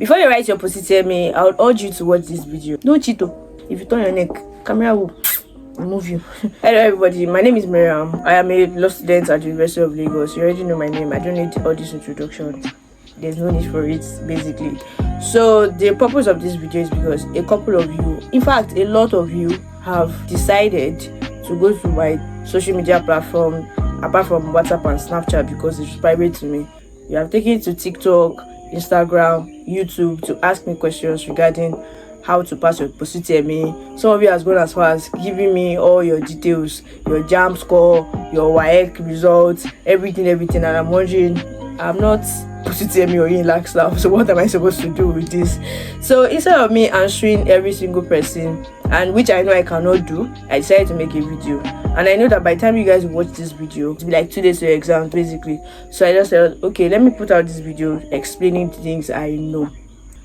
Before you write your Post-UTME, I would urge you to watch this video. Don't cheat. If you turn your neck, camera will remove you. Hello everybody, my name is Miriam. I am a law student at the University of Lagos. You already know my name. I don't need all this introduction. There's no need for it, basically. So the purpose of this video is because a couple of you, in fact a lot of you, have decided to go to my social media platform apart from WhatsApp and Snapchat because it's private to me. You have taken it to TikTok, Instagram, YouTube to ask me questions regarding how to pass your Post-UTME. Some of you has gone as far as giving me all your details, your JAM score, your WAEC results, everything, and I'm wondering, I'm not Post-UTME or UNILAG staff, so what am I supposed to do with this? So instead of me answering every single person, and which I know I cannot do, I decided to make a video. And I know that by the time you guys watch this video, it'll be like 2 days to your exam basically. So I just said, okay, let me put out this video explaining things I know.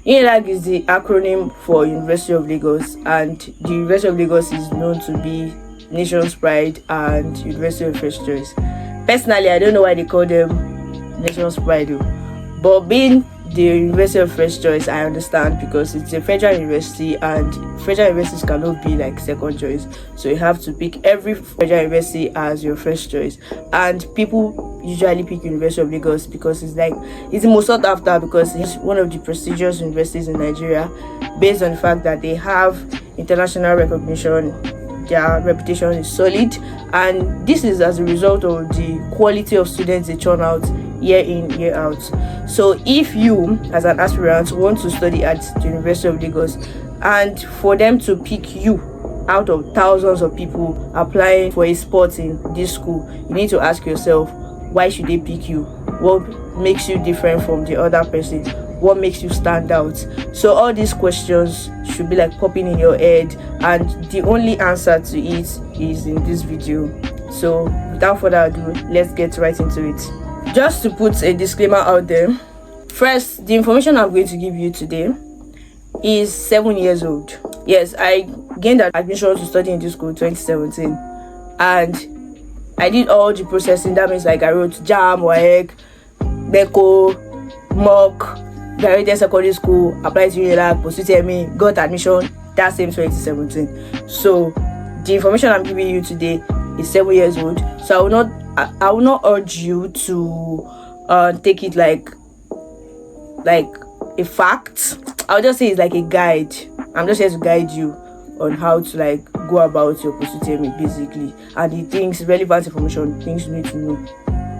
UNILAG is the acronym for University of Lagos, and the University of Lagos is known to be nation's pride and University of First Choice. Personally, I don't know why they call them nation's pride though, but being the University of First Choice, I understand because it's a federal university and federal universities cannot be like second choice, so you have to pick every federal university as your first choice. And people usually pick University of Lagos because it's the most sought after, because it's one of the prestigious universities in Nigeria based on the fact that they have international recognition. Their reputation is solid, and this is as a result of the quality of students they churn out year in, year out. So if you as an aspirant want to study at the University of Lagos, and for them to pick you out of thousands of people applying for a spot in this school, you need to ask yourself, why should they pick you? What makes you different from the other person? What makes you stand out? So all these questions should be like popping in your head, and the only answer to it is in this video. So without further ado, let's get right into it. Just to put a disclaimer out there, first, the information I'm going to give you today is 7 years old. Yes, I gained admission to study in this school in 2017, and I did all the processing. That means like I wrote JAM, WAEC, NECO, mock, graduated secondary school, applied to UNLAG, Post-UTME, got admission that same 2017. So the information I'm giving you today is 7 years old. So I will not urge you to take it like a fact. I'll just say it's like a guide. I'm just here to guide you on how to like go about your Post-UTME basically, and the things, relevant information, things you need to know.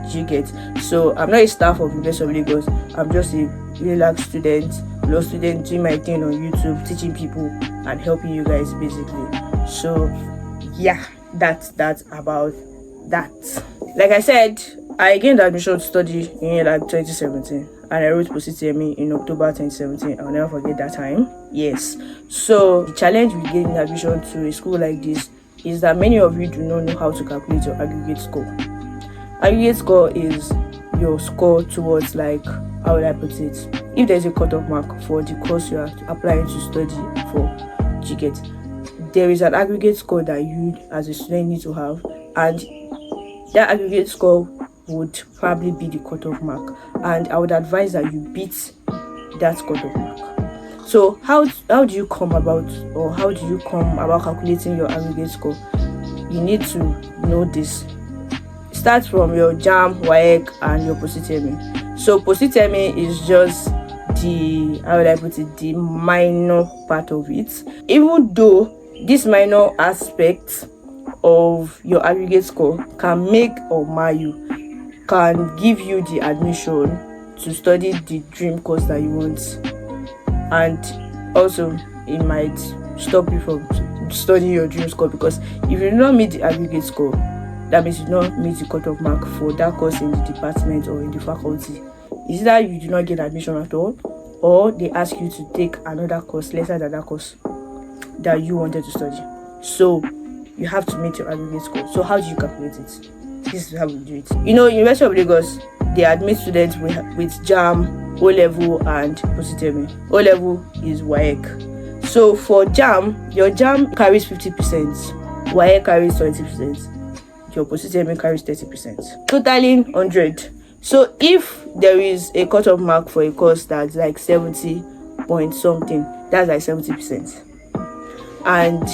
You get? So I'm not a staff of University of Lagos. I'm just a UNLAG student, law student, doing my thing on YouTube, teaching people and helping you guys basically. So yeah, that's about that. Like I said, I gained admission to study in like 2017, and I wrote Post-UTME in October 2017. I'll never forget that time. Yes. So the challenge with getting admission to a school like this is that many of you do not know how to calculate your aggregate score. Aggregate score is your score towards, like, how would I put it, if there's a cutoff mark for the course you are applying to study for, you get, there is an aggregate score that you as a student need to have, and that aggregate score would probably be the cutoff mark, and I would advise that you beat that cutoff mark. So how do you come about calculating your aggregate score? You need to know this. Start from your JAM, WAEC, and your Post-UTME. So Post-UTME is just the minor part of it, even though this minor aspect of your aggregate score can make or mar you, can give you the admission to study the dream course that you want, and also it might stop you from studying your dream score, because if you do not meet the aggregate score, that means you do not meet the cutoff mark for that course in the department or in the faculty. Is that you do not get admission at all, or they ask you to take another course lesser than that course that you wanted to study. So you have to meet your aggregate score. So how do you calculate it? This is how we do it. You know, University of Lagos, they admit students with JAM, O-level, and Post-UTME. O-level is WAEC. So for JAM, your JAM carries 50%, WAEC carries 20%. Your Post-UTME carries 30%, totaling 100. So if there is a cutoff mark for a course that's like 70 point something, that's like 70%. And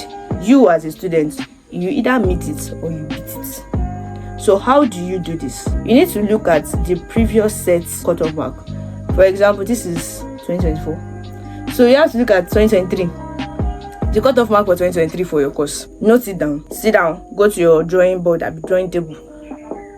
you as a student, you either meet it or you beat it. So how do you do this? You need to look at the previous set cutoff mark. For example, this is 2024. So you have to look at 2023. The cutoff mark for 2023 for your course. Note it down. Sit down. Go to your drawing board, drawing table.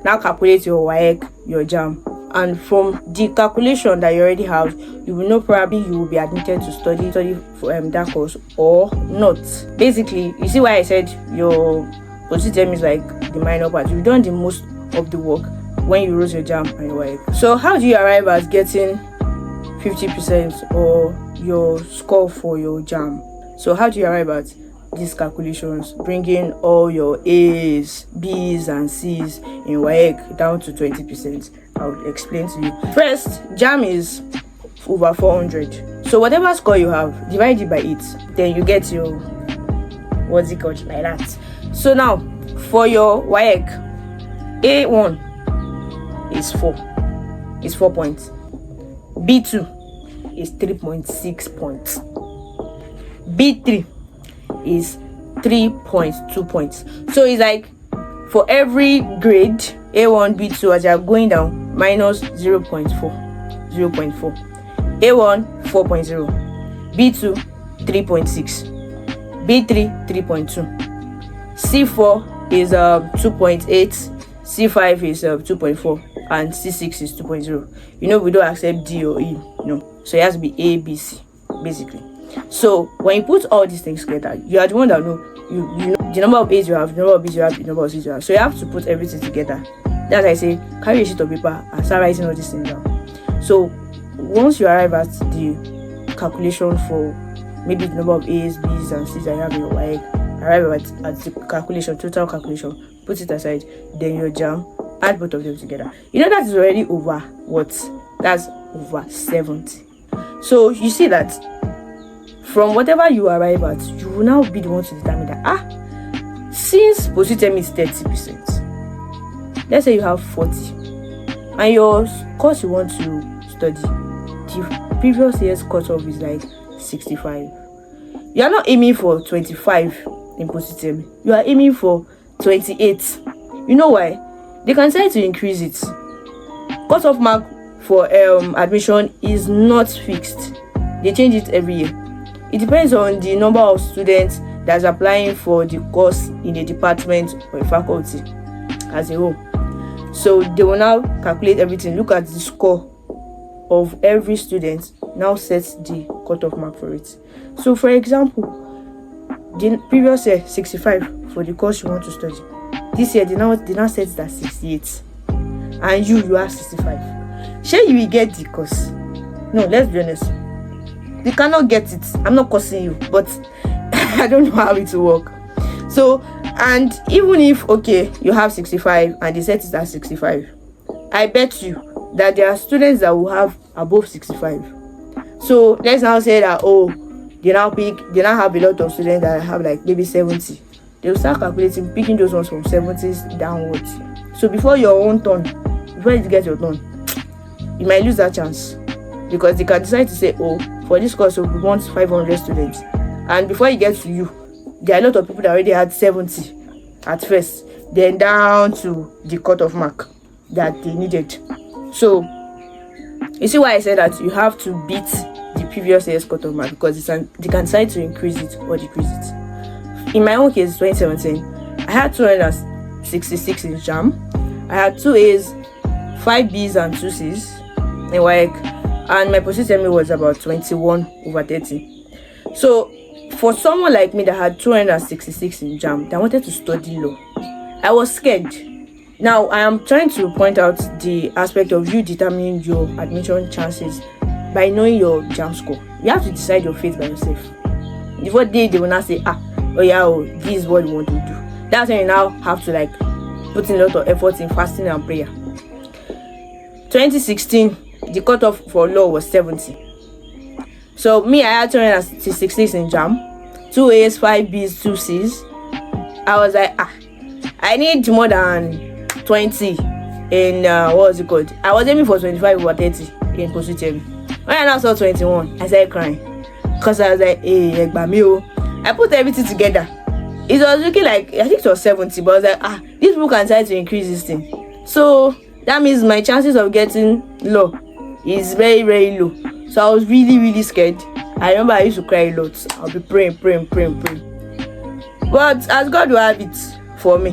Now calculate your WAEC, your JAM. And from the calculation that you already have, you will know probably you will be admitted to study for that course or not. Basically, you see why I said your post-UTME is like the minor part. You've done the most of the work when you wrote your JAM and your WAEC. So how do you arrive at getting 50% or your score for your JAM? So how do you arrive at these calculations, bringing all your A's, B's and C's in WAEC down to 20%? I will explain to you. First, JAM is over 400. So whatever score you have, divide it by 8. Then you get your, what's it called, like that. So now, for your WAEC, A1 is 4. It's 4 points. B2 is 3.6 points. B3 is 3.2 points. So it's like for every grade, A1, B2, as you are going down, minus 0.4. A1, 4.0. B2, 3.6. B3, 3.2. C4 is 2.8. C5 is 2.4. And C6 is 2.0. You know, we don't accept D or E. No. So it has to be A, B, C, basically. So when you put all these things together, you are the one that know you know the number of A's you have, the number of B's you have, the number of C's you have. So you have to put everything together. That's why I say carry a sheet of paper and start writing all these things down. So once you arrive at the calculation for maybe the number of A's, B's and C's that you have in your WAEC, arrive at the calculation, total calculation, put it aside, then your JAM, add both of them together. You know that is already over what? That's over 70. So you see that from whatever you arrive at, you will now be the one to determine that since post-UTME is 30%, let's say you have 40, and your course you want to study, the previous year's cutoff is like 65. You are not aiming for 25 in post-UTME. You are aiming for 28. You know why? They can decide to increase it. Cutoff mark for admission is not fixed. They change it every year. It depends on the number of students that's applying for the course in a department or a faculty as a whole. So they will now calculate everything, look at the score of every student, now set the cutoff mark for it. So for example, the previous year 65 for the course you want to study. This year they now set it at 68, and you have 65. Sure, you will get the course. No, let's be honest. You cannot get it. I'm not cursing you, but I don't know how it will work. So, and even if okay, you have 65 and they set it at 65, I bet you that there are students that will have above 65. So let's now say that they now have a lot of students that have like maybe 70. They will start calculating, picking those ones from 70s downwards. So before your own turn, before you get your turn, you might lose that chance, because they can decide to say, for this course we want 500 students, and before you get to you, there are a lot of people that already had 70 at first, then down to the cutoff mark that they needed. So you see why I said that you have to beat the previous year's cutoff mark, because they can decide to increase it or decrease it. In my own case, 2017, I had 266 in JAM. I had 2 A's, 5 B's and 2 C's in WAEC, and my post-UTME was about 21/30. So for someone like me that had 266 in JAM that wanted to study law, I was scared. Now I am trying to point out the aspect of you determining your admission chances by knowing your JAM score. You have to decide your fate by yourself. Before they will not say, this is what you want to do. That's when you now have to like put in a lot of effort in fasting and prayer. 2016, the cutoff for law was 70. So me, I had 266 in JAM, 2 A's, 5 B's, 2 C's. I was like, I need more than 20 in what was it called? I was aiming for 25/30 in post-UTME. When I now saw 21, I started crying. because I was like, hey, I put everything together. It was looking like, I think it was 70, but I was like, these people can try to increase this thing. So that means my chances of getting low is very, very low. So I was really, really scared. I remember I used to cry a lot. I'll be praying. But as God will have it for me,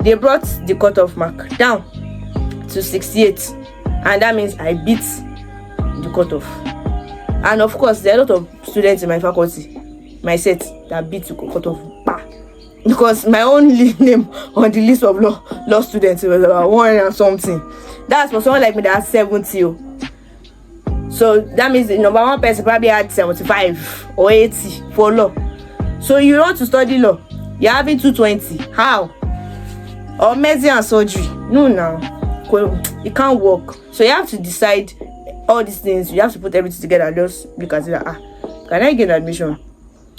they brought the cutoff mark down to 68. And that means I beat the cutoff. And of course, there are a lot of students in my faculty, my set, that beat the cutoff. Because my own name on the list of law students was about 100 and something. That's for someone like me that has 70. So that means the number one person probably had 75 or 80 for law. So you want to study law, you're having 220. How? Or medicine and surgery? No, now it can't work. So you have to decide all these things. You have to put everything together and just look at it like, can I get admission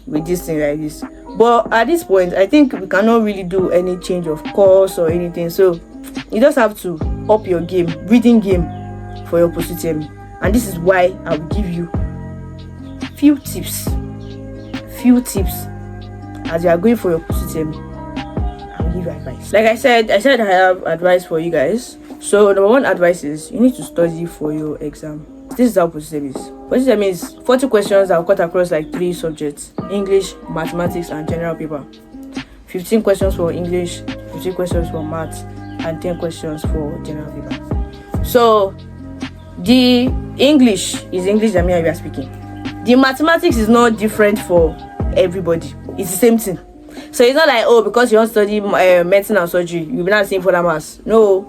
with this thing like this? But at this point, I think we cannot really do any change of course or anything. So you just have to up your game, reading game for your post-UTME. And this is why I will give you few tips as you are going for your post-UTME. I will give you advice. Like I said I have advice for you guys. So number one advice is you need to study for your exam. This is how post-UTME is. Post-UTME is 40 questions that will cut across like 3 subjects: English, mathematics, and general paper. 15 questions for English, 15 questions for maths, and 10 questions for general paper. So the English is English that me and you are speaking. The mathematics is not different for everybody. It's the same thing. So it's not like, because you want to study medicine and surgery, you'll be not seeing further maths. No.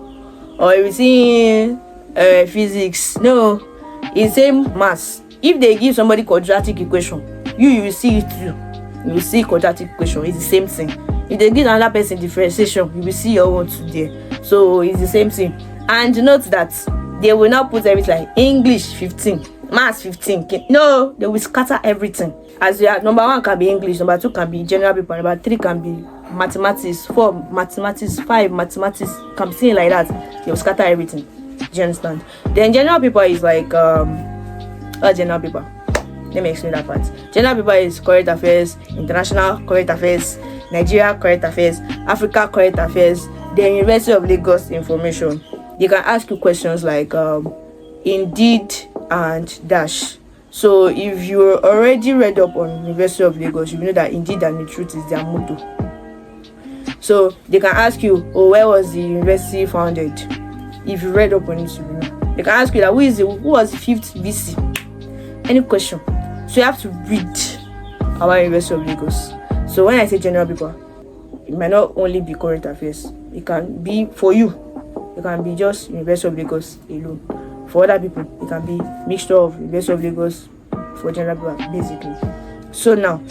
Or you'll be seeing physics. No. It's same maths. If they give somebody quadratic equation, you will see it too. You will see quadratic equation. It's the same thing. If they give another person differentiation, you will see your own too there. So it's the same thing. And note that they will not put everything like English 15, maths 15. No, they will scatter everything. As you are, number 1 can be English, number 2 can be general paper, number 3 can be mathematics, 4 mathematics, 5 mathematics, can be seen like that. They will scatter everything. Do you understand? Then general paper is like general paper. Let me explain that part. General paper is current affairs, international current affairs, Nigeria current affairs, Africa current affairs, the University of Lagos information. They can ask you questions like indeed and dash. So if you're already read up on University of Lagos, you know that indeed and the truth is their motto. So they can ask you, where was the university founded? If you read up on it, you know. They can ask you that who was the 5th VC? Any question. So you have to read about University of Lagos. So when I say general paper, it might not only be current affairs. It can be for you. It can be just University of Lagos alone. For other people, it can be mixture of University of Lagos for general paper, basically. So now,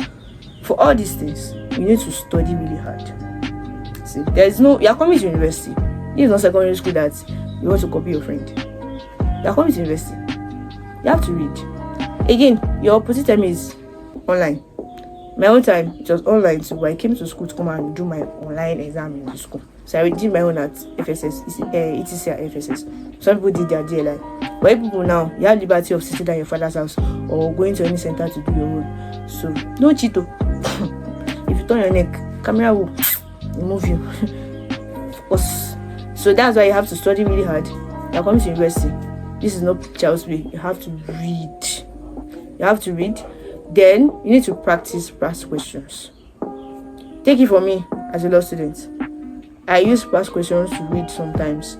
for all these things, you need to study really hard. See, you are coming to university. This is not secondary school that you want to copy your friend. You are coming to university. You have to read. Again, your post-UTME is online. My own time, it was online too, but I came to school to come and do my online exam in the school. So I did my own at FSS, ETC at FSS. Some people did their DLI. But people now, you have liberty of sitting at your father's house or going to any center to do your own. So, no cheato. If you turn your neck, camera will remove you. Of course. So that's why you have to study really hard. You're coming to university. This is not child's play. You have to read. You have to read. Then you need to practice past questions. Take it from me as a law student. I use past questions to read sometimes,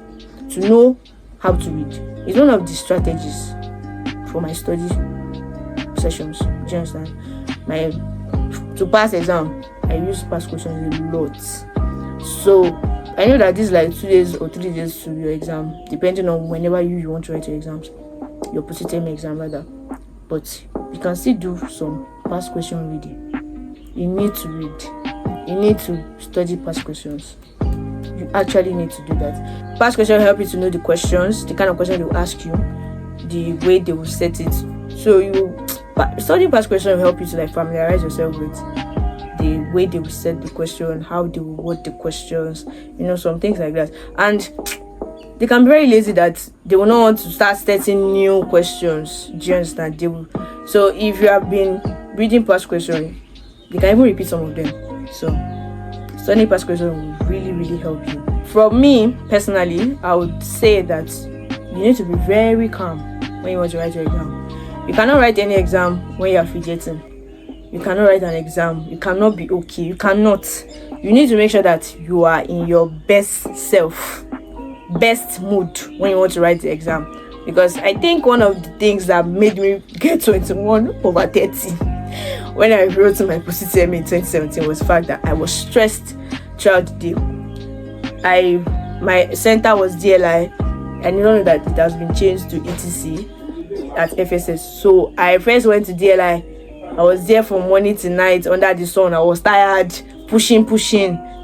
to know how to read. It's one of the strategies for my study sessions. Do you understand? To pass exam, I use past questions a lot. So I know that this is like 2 days or 3 days to your exam, depending on whenever you want to write your exams, your post-UTME exam rather. But you can still do some past question reading. You need to read. You need to study past questions. You actually need to do that. Past questions help you to know the questions, the kind of question they will ask you, the way they will set it. So studying past questions will help you to like familiarize yourself with the way they will set the question, how they will word the questions, some things like that. And they can be very lazy that they will not want to start starting new questions. Do you understand? So if you have been reading past questions, they can even repeat some of them. So studying past questions will really help you. From me personally, I would say that you need to be very calm when you want to write your exam. You cannot write any exam when you are fidgeting. You cannot write an exam. You cannot be okay. You cannot. You need to make sure that you are in your best self, best mood when you want to write the exam. Because I think one of the things that made me get 21/30 when I wrote my Post-UTME in 2017 was the fact that I was stressed throughout the day. My center was DLI, and you know that it has been changed to ETC at FSS. So I first went to DLI. I was there from morning to night under the sun. I was tired, pushing,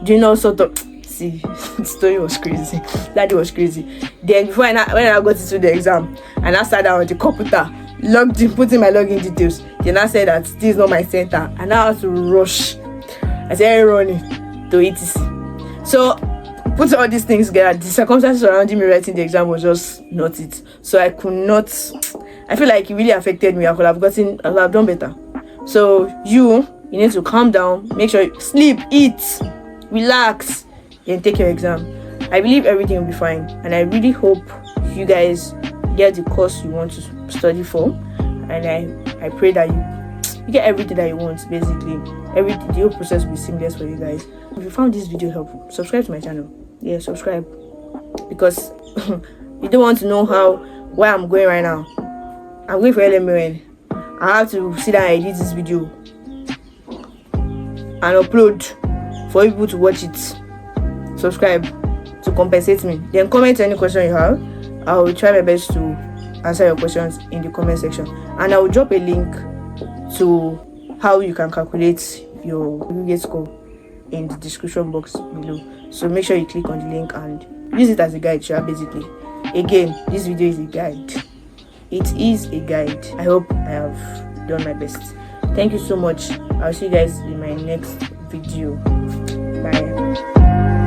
doing all sort of. See, the story was crazy. That was crazy. Then when I got into the exam, and I sat down on the computer, logged in, put in my login details. Then I said that this is not my center, and I had to rush. I started running to ETC. So put all these things together. The circumstances surrounding me writing the exam was just not it. So I could not. I feel like it really affected me. I could have done better. So you need to calm down, make sure you sleep, eat, relax, and take your exam. I believe everything will be fine, and I really hope you guys get the course you want to study for, and I pray that you get everything that you want. Basically, the whole process will be seamless for you guys. If you found this video helpful, subscribe to my channel. Yeah, subscribe, because you don't want to know where I'm going right now. I'm going for LMN. I have to sit down and edit this video and upload for people to watch it. Subscribe to compensate me. Then comment any question you have. I will try my best to answer your questions in the comment section, and I will drop a link to how you can calculate your aggregate score in the description box below. So make sure you click on the link and use it as a guide. Basically, again, this video is a guide. It is a guide. I hope I have done my best. Thank you so much. I'll see you guys in my next video. Bye.